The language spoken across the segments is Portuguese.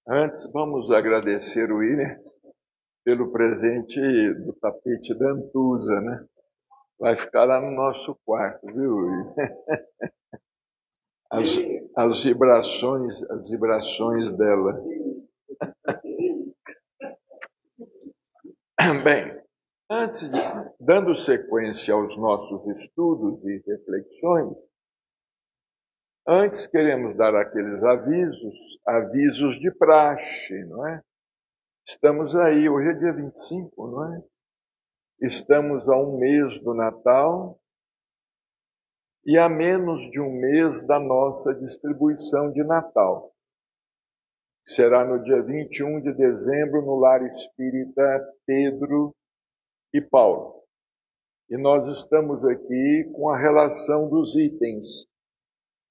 Antes, vamos agradecer o William pelo presente do tapete da Antusa, né? Vai ficar lá no nosso quarto, viu, William? As vibrações dela. Bem, dando sequência aos nossos estudos e reflexões, antes queremos dar aqueles avisos de praxe, não é? Estamos aí, hoje é dia 25, não é? Estamos a um mês do Natal e a menos de um mês da nossa distribuição de Natal. Será no dia 21 de dezembro no Lar Espírita Pedro e Paulo. E nós estamos aqui com a relação dos itens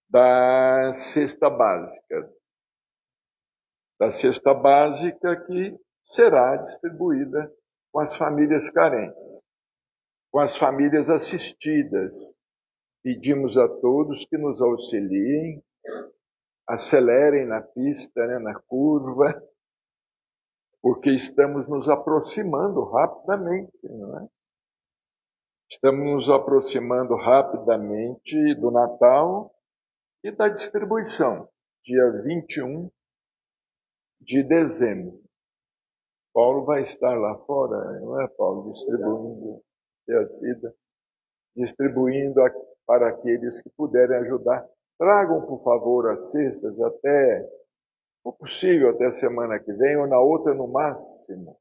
da cesta básica. Da cesta básica que será distribuída com as famílias carentes, com as famílias assistidas. Pedimos a todos que nos auxiliem, acelerem na pista, né, na curva, porque estamos nos aproximando rapidamente, não é? Estamos nos aproximando rapidamente do Natal e da distribuição, dia 21 de dezembro. Paulo vai estar lá fora, não é, Paulo? Distribuindo para aqueles que puderem ajudar. Tragam, por favor, as cestas até, se for possível, até a semana que vem ou na outra no máximo,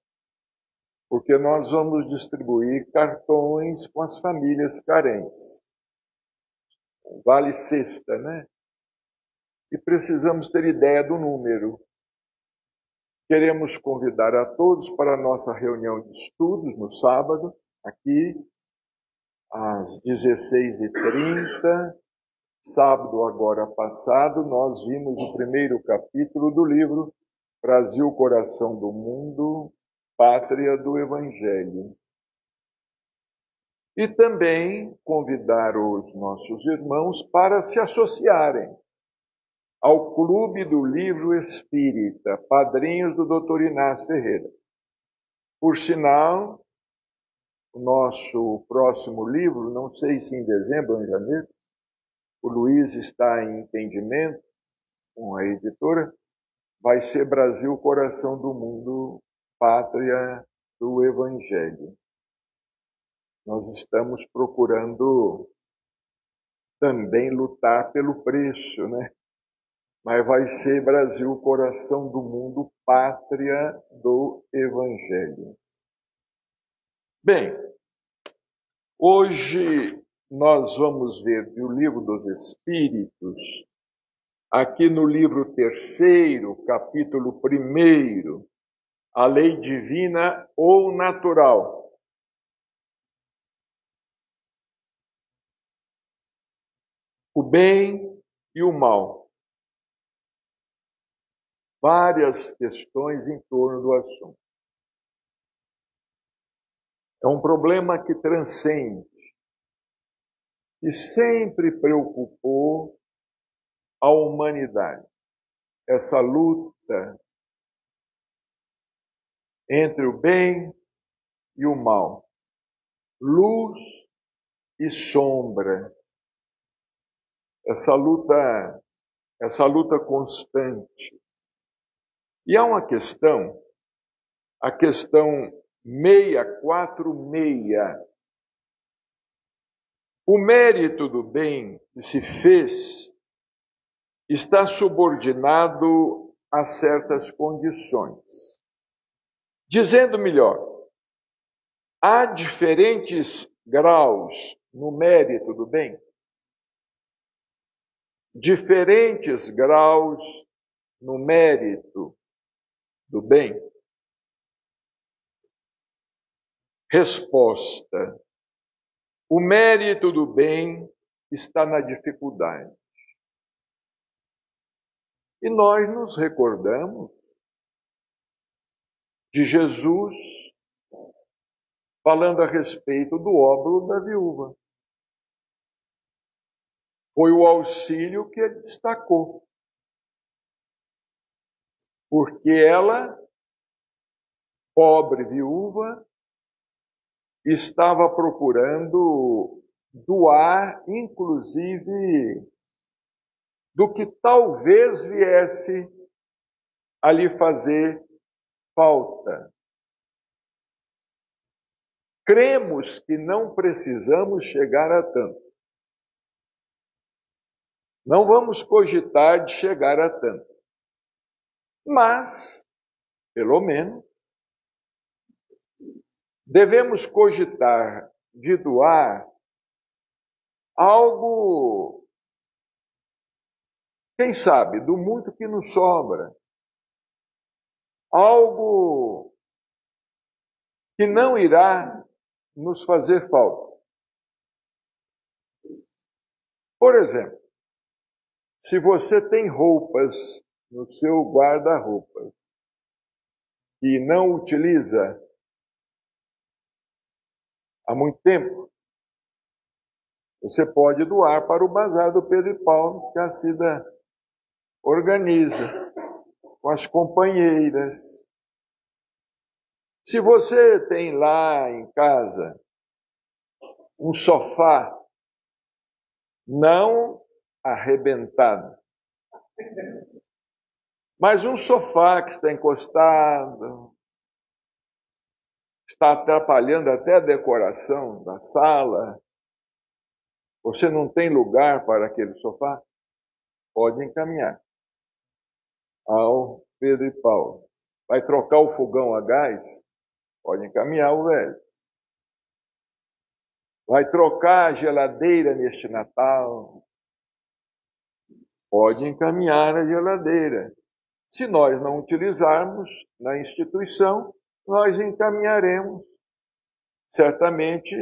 porque nós vamos distribuir cartões com as famílias carentes. Vale cesta, né? E precisamos ter ideia do número. Queremos convidar a todos para a nossa reunião de estudos no sábado, aqui, às 16h30. Sábado agora passado, nós vimos o primeiro capítulo do livro Brasil, Coração do Mundo, Pátria do Evangelho. E também convidar os nossos irmãos para se associarem ao Clube do Livro Espírita, padrinhos do Dr. Inácio Ferreira. Por sinal, o nosso próximo livro, não sei se em dezembro ou em janeiro, o Luiz está em entendimento com a editora, vai ser Brasil, Coração do Mundo, Pátria do Evangelho. Nós estamos procurando também lutar pelo preço, né? Mas vai ser Brasil, Coração do Mundo, Pátria do Evangelho. Bem, hoje nós vamos ver do Livro dos Espíritos, aqui no livro 3º, capítulo 1º, a lei divina ou natural. O bem e o mal. Várias questões em torno do assunto. É um problema que transcende e sempre preocupou a humanidade. Essa luta entre o bem e o mal, luz e sombra. Essa luta constante. E há uma questão, a questão 646. O mérito do bem que se fez está subordinado a certas condições. Dizendo melhor, há diferentes graus no mérito do bem? Diferentes graus no mérito do bem? Resposta: o mérito do bem está na dificuldade. E nós nos recordamos de Jesus falando a respeito do óbolo da viúva. Foi o auxílio que ele destacou. porque ela, pobre viúva, estava procurando doar, inclusive, do que talvez viesse a lhe fazer falta. Cremos que não precisamos chegar a tanto. Não vamos cogitar de chegar a tanto. Mas, pelo menos, devemos cogitar de doar algo, quem sabe, do muito que nos sobra. Algo que não irá nos fazer falta. Por exemplo, se você tem roupas no seu guarda-roupa e não utiliza há muito tempo, você pode doar para o Bazar do Pedro e Paulo, que a Cida organiza com as companheiras. Se você tem lá em casa um sofá não arrebentado, mas um sofá que está encostado, está atrapalhando até a decoração da sala, você não tem lugar para aquele sofá, pode encaminhar ao Pedro e Paulo. Vai trocar o fogão a gás? Pode encaminhar o velho. Vai trocar a geladeira neste Natal? Pode encaminhar a geladeira. Se nós não utilizarmos na instituição, nós encaminharemos certamente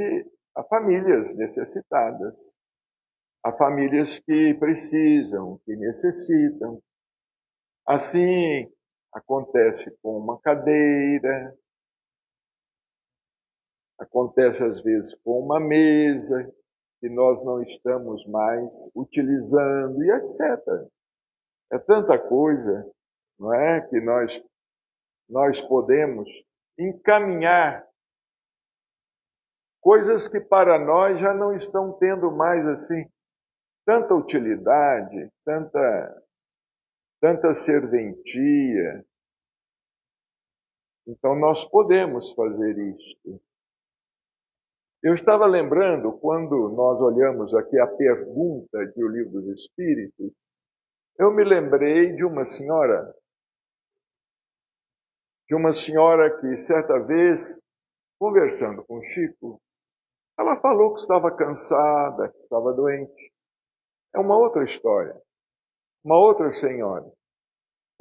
a famílias necessitadas, a famílias que precisam, que necessitam. Assim acontece com uma cadeira, acontece às vezes com uma mesa que nós não estamos mais utilizando e etc. É tanta coisa, não é, que nós podemos encaminhar, coisas que para nós já não estão tendo mais assim tanta utilidade, tanta serventia. Então nós podemos fazer isto. Eu estava lembrando, quando nós olhamos aqui a pergunta de O Livro dos Espíritos, eu me lembrei de uma senhora que certa vez, conversando com Chico, ela falou que estava cansada, que estava doente. É uma outra história, uma outra senhora.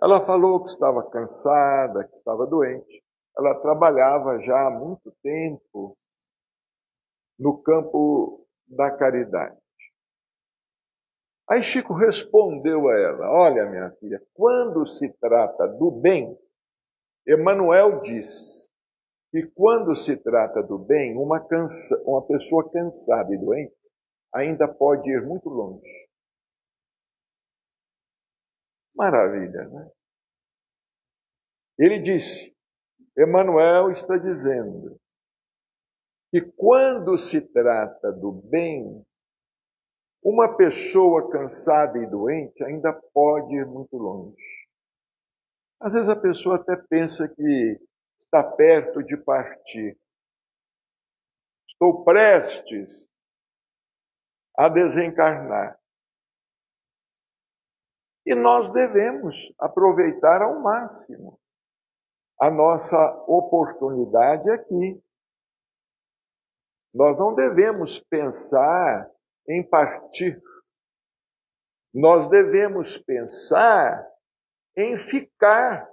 Ela falou que estava cansada, que estava doente. Ela trabalhava já há muito tempo no campo da caridade. Aí Chico respondeu a ela: olha, minha filha, quando se trata do bem, Emmanuel diz que quando se trata do bem, uma pessoa cansada e doente ainda pode ir muito longe. Maravilha, né? Ele disse, Emmanuel está dizendo, que quando se trata do bem, uma pessoa cansada e doente ainda pode ir muito longe. Às vezes a pessoa até pensa que está perto de partir. Estou prestes a desencarnar. E nós devemos aproveitar ao máximo a nossa oportunidade aqui. Nós não devemos pensar em partir. Nós devemos pensar em ficar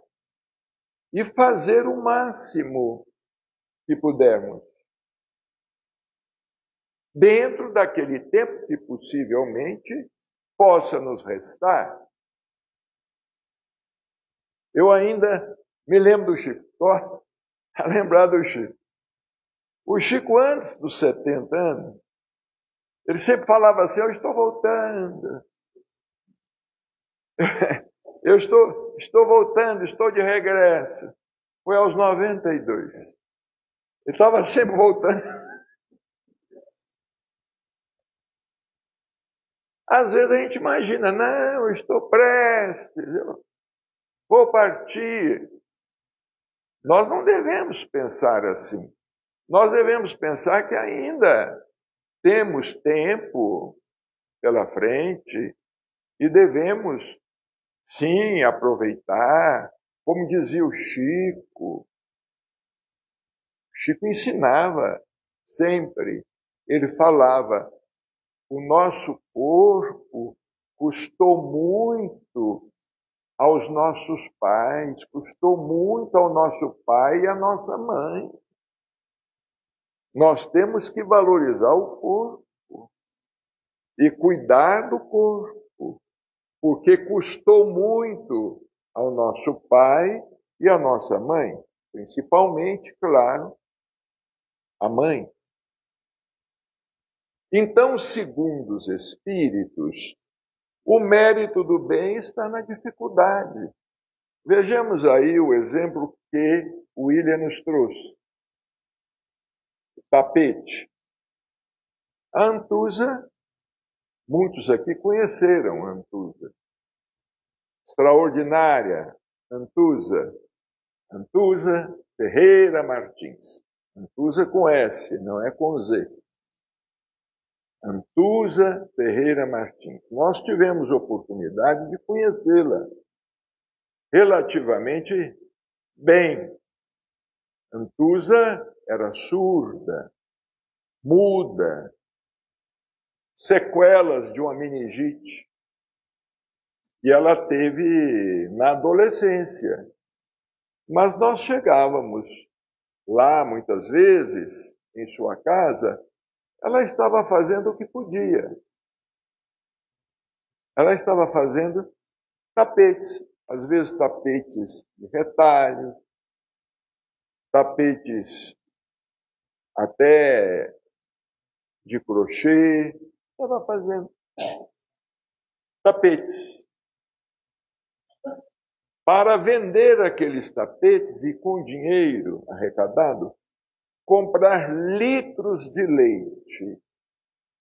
e fazer o máximo que pudermos. Dentro daquele tempo que possivelmente possa nos restar. Eu ainda me lembro do Chico, estou a lembrar do Chico. O Chico, antes dos 70 anos, ele sempre falava assim, eu estou voltando. Eu estou voltando, estou de regresso. Foi aos 92. Eu estava sempre voltando. Às vezes a gente imagina, não, eu estou prestes, eu vou partir. Nós não devemos pensar assim. Nós devemos pensar que ainda temos tempo pela frente e devemos, sim, aproveitar. Como dizia o Chico ensinava sempre. Ele falava, o nosso corpo custou muito aos nossos pais, custou muito ao nosso pai e à nossa mãe. Nós temos que valorizar o corpo e cuidar do corpo, porque custou muito ao nosso pai e à nossa mãe, principalmente, claro, a mãe. Então, segundo os espíritos, o mérito do bem está na dificuldade. Vejamos aí o exemplo que o William nos trouxe. O tapete. A Antusa, muitos aqui conheceram a Antusa. Extraordinária Antusa. Antusa Ferreira Martins. Antusa com S, não é com Z. Antusa Ferreira Martins. Nós tivemos oportunidade de conhecê-la relativamente bem. Antusa era surda, muda, sequelas de uma meningite. E ela teve na adolescência. Mas nós chegávamos lá, muitas vezes, em sua casa, ela estava fazendo o que podia. Ela estava fazendo tapetes, às vezes tapetes de retalho, tapetes até de crochê, estava fazendo tapetes. Para vender aqueles tapetes e com dinheiro arrecadado, comprar litros de leite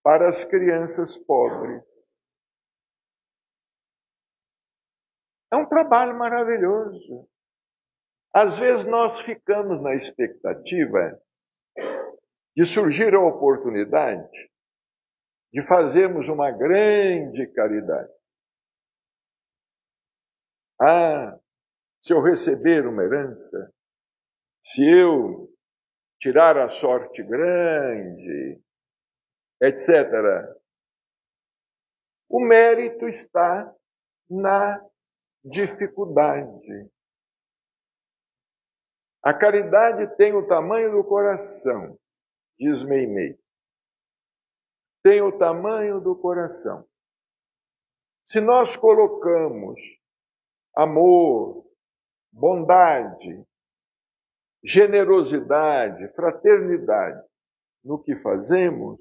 para as crianças pobres. É um trabalho maravilhoso. Às vezes nós ficamos na expectativa de surgir a oportunidade de fazermos uma grande caridade. Ah, se eu receber uma herança, se eu tirar a sorte grande, etc. O mérito está na dificuldade. A caridade tem o tamanho do coração, diz Meimei. Tem o tamanho do coração. Se nós colocamos amor, bondade, generosidade, fraternidade no que fazemos,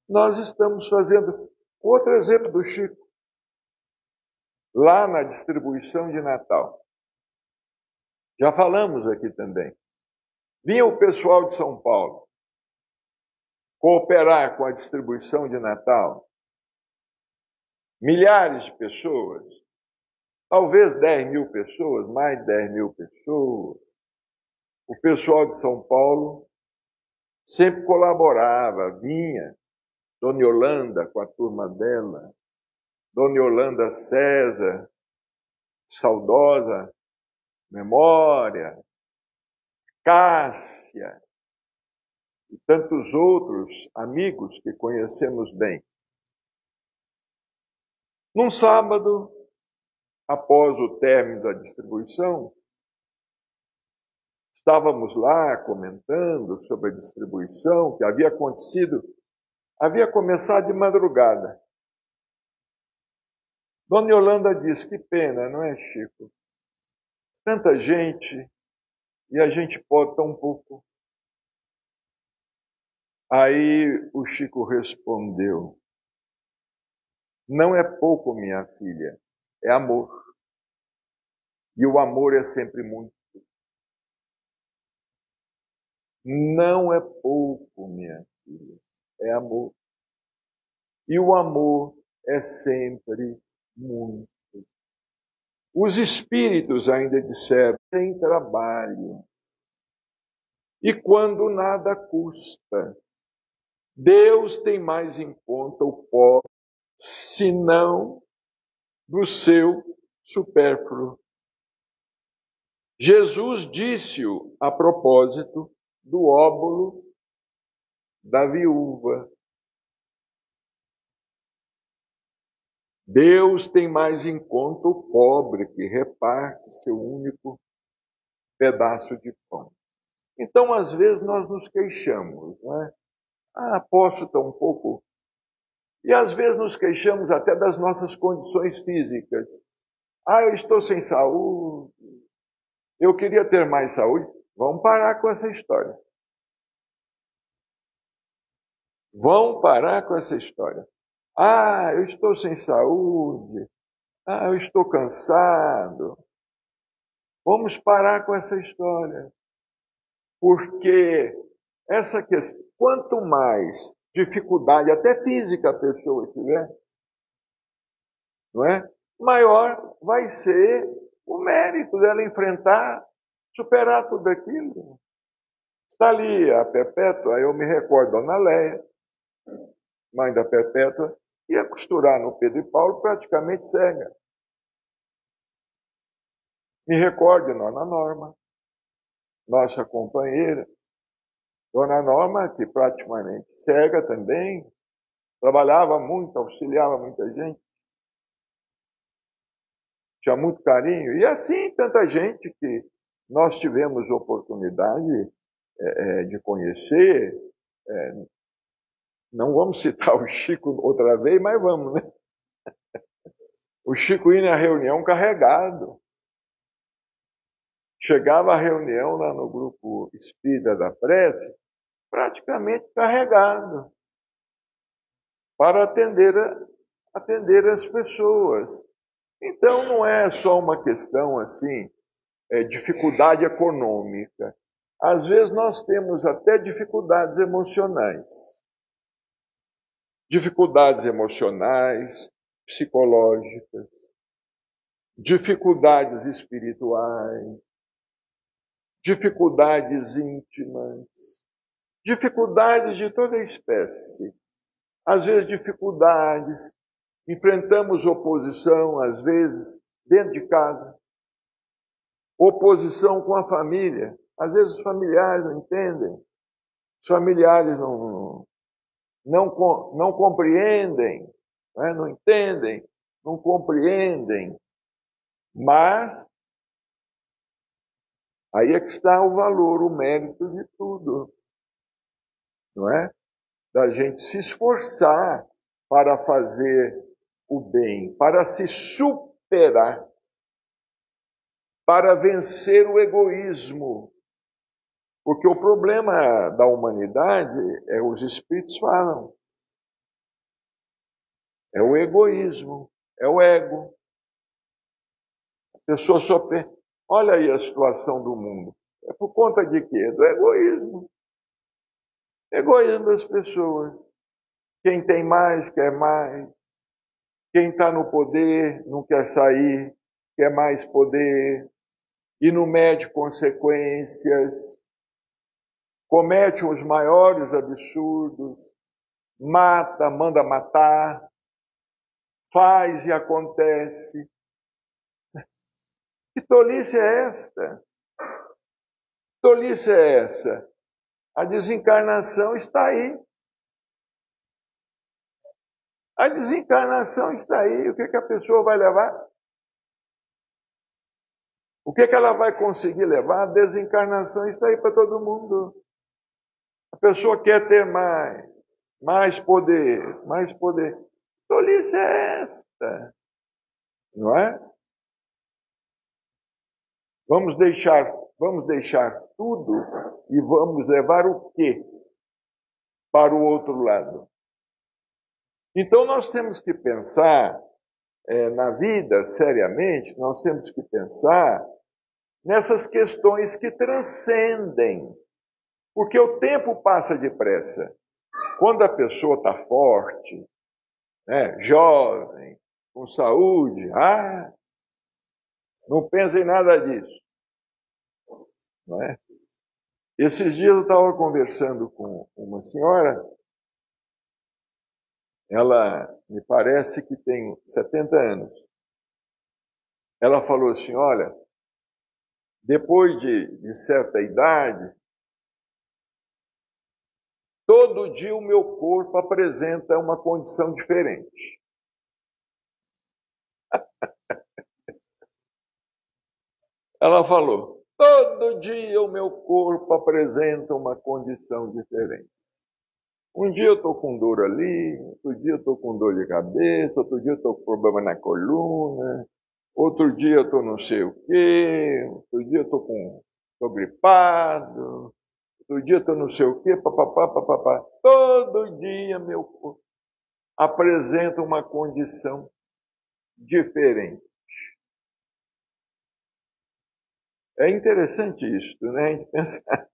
nós estamos fazendo. Outro exemplo do Chico, lá na distribuição de Natal. Já falamos aqui também. Vinha o pessoal de São Paulo cooperar com a distribuição de Natal. Milhares de pessoas, talvez 10.000 pessoas, mais de 10.000 pessoas. O pessoal de São Paulo sempre colaborava, vinha. Dona Yolanda com a turma dela, Dona Yolanda César, saudosa memória, Cássia e tantos outros amigos que conhecemos bem. Num sábado, após o término da distribuição, estávamos lá comentando sobre a distribuição que havia acontecido, havia começado de madrugada. Dona Yolanda disse, que pena, não é, Chico? Tanta gente e a gente pode tão pouco. Aí o Chico respondeu, Não é pouco, minha filha, é amor. E o amor é sempre muito. Não é pouco, minha filha, é amor. E o amor é sempre muito. Os espíritos ainda disseram, sem trabalho. E quando nada custa, Deus tem mais em conta o pobre, senão do seu supérfluo. Jesus disse-o a propósito do óbolo da viúva. Deus tem mais em conta o pobre que reparte seu único pedaço de pão. Então, às vezes, nós nos queixamos, não é? Posso estar um pouco. E às vezes nos queixamos até das nossas condições físicas. Eu estou sem saúde, eu queria ter mais saúde. Vamos parar com essa história. Vão parar com essa história. Eu estou sem saúde. Eu estou cansado. Vamos parar com essa história. Porque essa questão, quanto mais dificuldade, até física, a pessoa tiver, não é? Maior vai ser o mérito dela enfrentar, superar tudo aquilo. Está ali a Perpétua, eu me recordo, Dona Léia, mãe da Perpétua, ia costurar no Pedro e Paulo praticamente cega. Me recordo, Dona Norma, nossa companheira. Dona Norma, que praticamente cega também, trabalhava muito, auxiliava muita gente, tinha muito carinho. E assim, tanta gente que nós tivemos oportunidade de conhecer. Não vamos citar o Chico outra vez, mas vamos, né? O Chico ia na reunião carregado. Chegava à reunião lá no grupo Espírita da Prece, praticamente carregado, para atender as pessoas. Então não é só uma questão assim, dificuldade econômica. Às vezes nós temos até dificuldades emocionais. Dificuldades emocionais, psicológicas, dificuldades espirituais, dificuldades íntimas, dificuldades de toda espécie. Às vezes dificuldades, enfrentamos oposição, às vezes dentro de casa, oposição com a família. Às vezes os familiares não entendem, os familiares não compreendem, não entendem, não compreendem. Mas aí é que está o valor, o mérito de tudo, não é? Da gente se esforçar para fazer o bem, para se superar, para vencer o egoísmo. Porque o problema da humanidade, os espíritos falam, é o egoísmo, é o ego. A pessoa só pensa, olha aí a situação do mundo. É por conta de quê? Do egoísmo. Egoísmo das pessoas. Quem tem mais, quer mais. Quem está no poder, não quer sair, quer mais poder. E não mede consequências. Comete os maiores absurdos. Mata, manda matar. Faz e acontece. Que tolice é esta? Que tolice é essa? A desencarnação está aí. A desencarnação está aí. O que a pessoa vai levar? O que ela vai conseguir levar? A desencarnação está aí para todo mundo. A pessoa quer ter mais poder, mais poder. Tolice é esta? Não é? Vamos deixar tudo e vamos levar o quê para o outro lado? Então nós temos que pensar na vida, seriamente, nós temos que pensar nessas questões que transcendem, porque o tempo passa depressa. Quando a pessoa está forte, né, jovem, com saúde, não pensa em nada disso, não é? Esses dias eu estava conversando com uma senhora, ela me parece que tem 70 anos. Ela falou assim, olha, depois de certa idade, todo dia o meu corpo apresenta uma condição diferente. Ela falou, todo dia o meu corpo apresenta uma condição diferente. Um dia eu estou com dor ali, outro dia eu estou com dor de cabeça, outro dia eu estou com problema na coluna, outro dia eu estou não sei o quê, outro dia eu estou gripado, outro dia eu estou não sei o quê, papapá, papapá. Todo dia meu corpo apresenta uma condição diferente. É interessante isso, né? A gente pensar,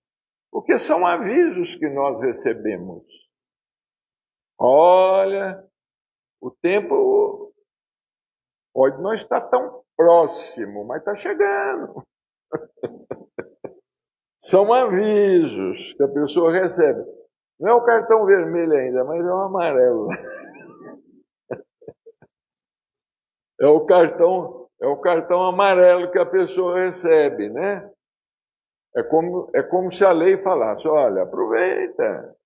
porque são avisos que nós recebemos. Olha, o tempo pode não estar tão próximo, mas está chegando. São avisos que a pessoa recebe. Não é o cartão vermelho ainda, mas é o amarelo. É o cartão amarelo que a pessoa recebe, né? É como se a lei falasse, olha, aproveita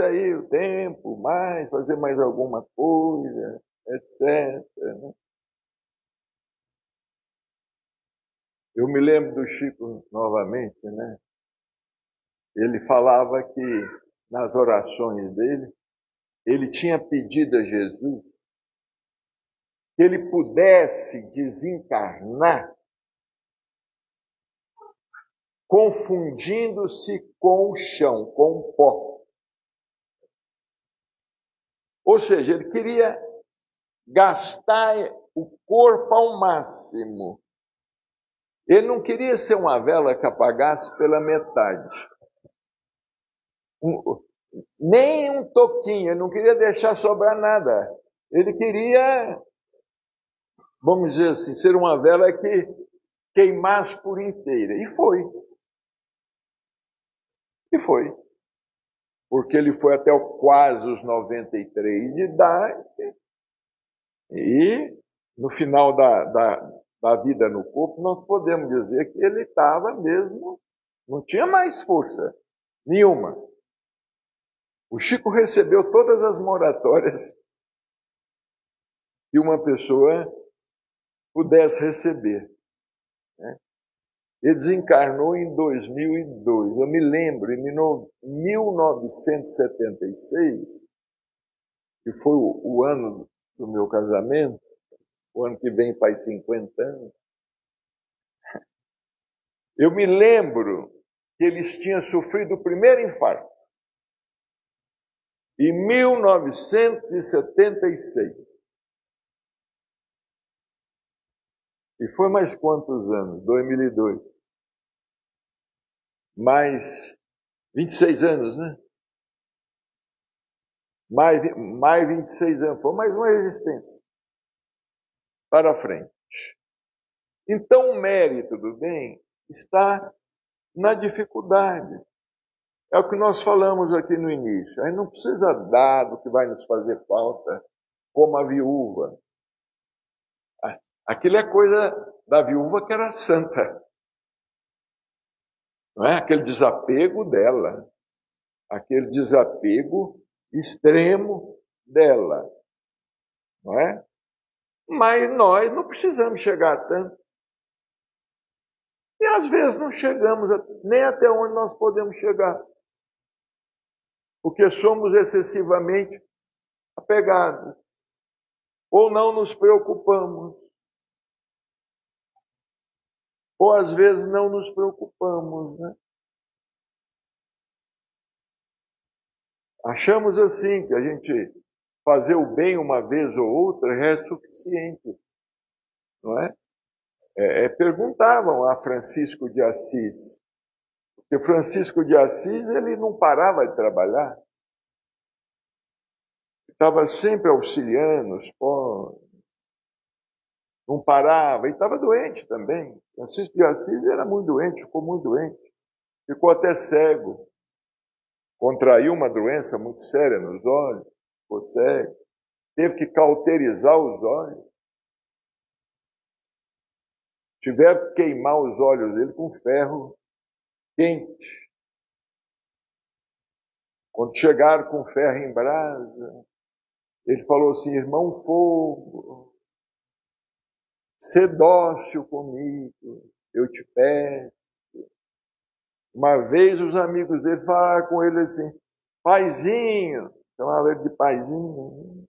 aí o tempo, fazer mais alguma coisa, etc. Né? Eu me lembro do Chico novamente, né? Ele falava que nas orações dele, ele tinha pedido a Jesus que ele pudesse desencarnar confundindo-se com o chão, com o pó. Ou seja, ele queria gastar o corpo ao máximo. Ele não queria ser uma vela que apagasse pela metade. Nem um toquinho, ele não queria deixar sobrar nada. Ele queria, vamos dizer assim, ser uma vela que queimasse por inteira. E foi. E foi. Porque ele foi até quase os 93 de idade. E no final da vida no corpo, nós podemos dizer que ele estava mesmo, não tinha mais força nenhuma. O Chico recebeu todas as moratórias que uma pessoa pudesse receber. Né? Ele desencarnou em 2002. Eu me lembro, em 1976, que foi o ano do meu casamento, o ano que vem faz 50 anos, eu me lembro que eles tinham sofrido o primeiro infarto. Em 1976. E foi mais quantos anos? 2002. Mais 26 anos, né? Mais 26 anos. Foi mais uma existência. Para frente. Então o mérito do bem está na dificuldade. É o que nós falamos aqui no início. A gente não precisa dar do que vai nos fazer falta, como a viúva. Aquilo é coisa da viúva que era santa. Não é? Aquele desapego dela. Aquele desapego extremo dela. Não é? Mas nós não precisamos chegar a tanto. E às vezes não chegamos nem até onde nós podemos chegar. Porque somos excessivamente apegados. Ou não nos preocupamos. Ou às vezes não nos preocupamos, né? Achamos assim que a gente fazer o bem uma vez ou outra é suficiente, não é? Perguntavam a Francisco de Assis, porque Francisco de Assis ele não parava de trabalhar, estava sempre auxiliando os pobres, não parava, e estava doente também. Francisco de Assis era muito doente, ficou muito doente, ficou até cego, contraiu uma doença muito séria nos olhos, ficou cego, teve que cauterizar os olhos, tiveram que queimar os olhos dele com ferro quente. Quando chegaram com ferro em brasa, ele falou assim: irmão fogo, sê dócil comigo, eu te peço. Uma vez os amigos dele falaram com ele assim: paizinho, chamava ele de paizinho.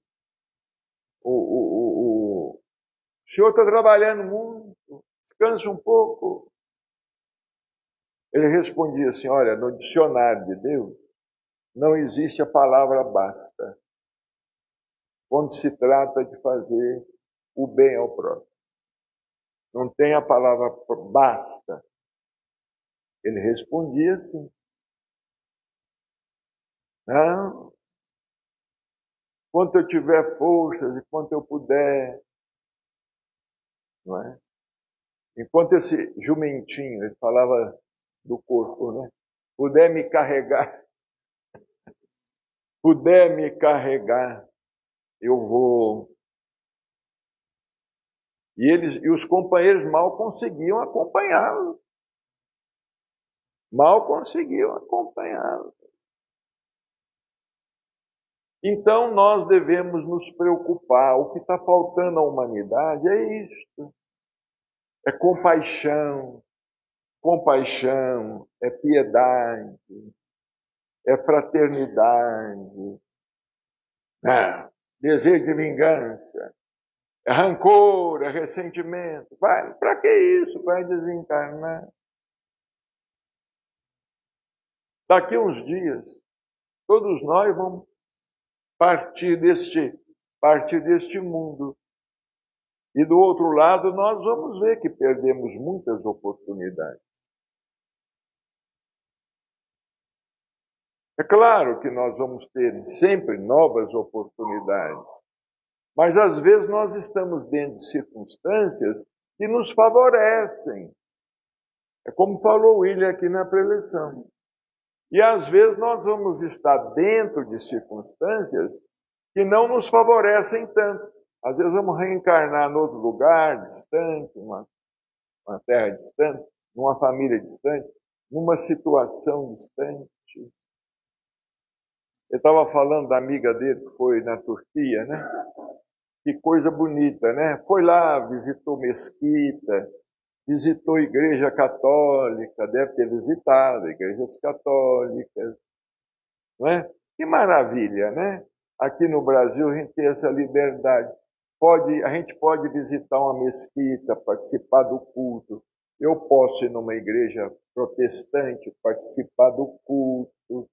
O senhor está trabalhando muito, descansa um pouco. Ele respondia assim: olha, no dicionário de Deus não existe a palavra basta quando se trata de fazer o bem ao próximo. Não tem a palavra basta. Ele respondia assim: não, quanto eu tiver forças e quanto eu puder, não é? Enquanto esse jumentinho, ele falava do corpo, né? Puder me carregar, eu vou. E os companheiros mal conseguiam acompanhá-lo. Mal conseguiam acompanhá-lo. Então nós devemos nos preocupar. O que está faltando à humanidade é isto. É compaixão. Compaixão, é piedade, é fraternidade, desejo de vingança, é rancor, é ressentimento. Para que isso? Vai desencarnar. Daqui uns dias, todos nós vamos partir deste mundo. E do outro lado, nós vamos ver que perdemos muitas oportunidades. É claro que nós vamos ter sempre novas oportunidades, mas às vezes nós estamos dentro de circunstâncias que nos favorecem. É como falou o William aqui na preleção. E às vezes nós vamos estar dentro de circunstâncias que não nos favorecem tanto. Às vezes vamos reencarnar em outro lugar, distante, uma terra distante, numa família distante, numa situação distante. Ele estava falando da amiga dele que foi na Turquia, né? Que coisa bonita, né? Foi lá, visitou mesquita, visitou igreja católica, deve ter visitado igrejas católicas, não é? Que maravilha, né? Aqui no Brasil a gente tem essa liberdade. A gente pode visitar uma mesquita, participar do culto. Eu posso ir numa igreja protestante, participar do culto.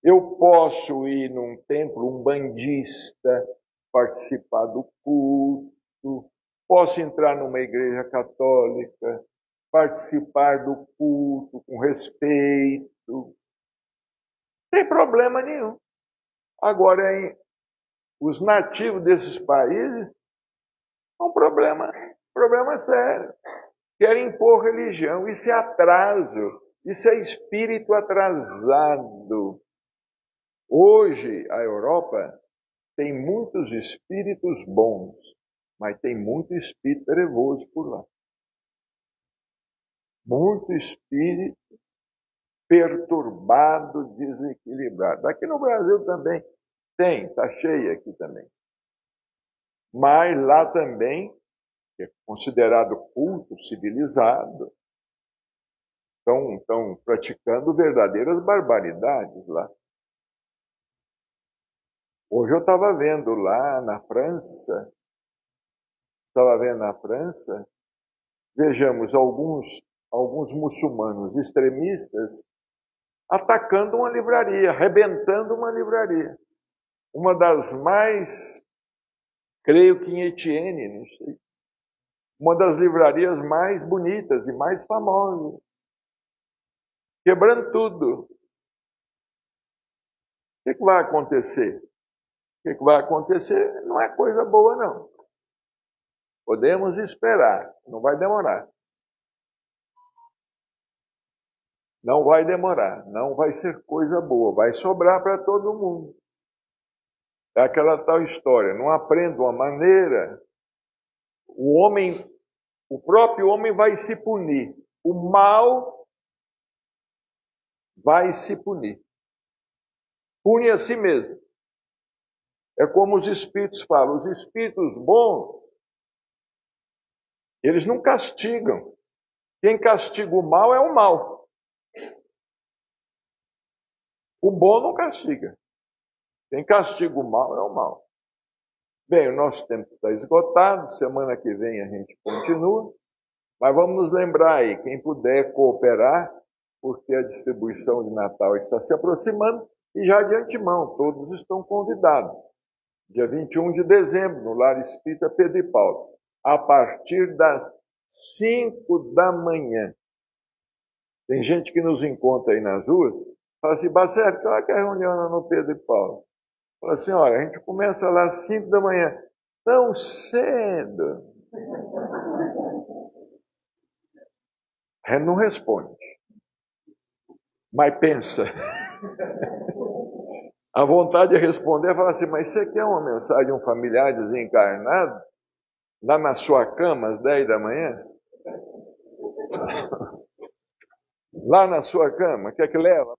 Eu posso ir num templo umbandista, participar do culto. Posso entrar numa igreja católica, participar do culto com respeito. Não tem problema nenhum. Agora, os nativos desses países, é um problema sério. Querem impor religião. Isso é atraso. Isso é espírito atrasado. Hoje, a Europa tem muitos espíritos bons, mas tem muito espírito trevoso por lá. Muito espírito perturbado, desequilibrado. Aqui no Brasil também tem, está cheio aqui também. Mas lá também, que é considerado culto civilizado, estão praticando verdadeiras barbaridades lá. Hoje eu estava vendo lá na França, vejamos, alguns muçulmanos extremistas atacando uma livraria, arrebentando uma livraria. Uma das mais, creio que em Etienne, não sei, uma das livrarias mais bonitas e mais famosas. Quebrando tudo. O que vai acontecer? O que vai acontecer não é coisa boa, não. Podemos esperar, não vai demorar. Não vai demorar, não vai ser coisa boa, vai sobrar para todo mundo. É aquela tal história, não aprendo uma maneira, o próprio homem vai se punir, o mal vai se punir. Pune a si mesmo. É como os espíritos falam, os espíritos bons, eles não castigam. Quem castiga o mal é o mal. O bom não castiga. Quem castiga o mal é o mal. Bem, o nosso tempo está esgotado, semana que vem a gente continua, mas vamos nos lembrar aí, quem puder cooperar, porque a distribuição de Natal está se aproximando, e já de antemão, todos estão convidados. Dia 21 de dezembro, no Lar Espírita Pedro e Paulo, a partir das 5 da manhã. Tem gente que nos encontra aí nas ruas, fala assim, Bacerto, que hora que é a reunião no Pedro e Paulo? Fala assim, olha, a gente começa lá às 5 da manhã. Tão cedo. Não responde. Mas pensa. A vontade de responder é falar assim, mas você quer uma mensagem de um familiar desencarnado? Lá na sua cama, às 10 da manhã? Lá na sua cama, quer que leva?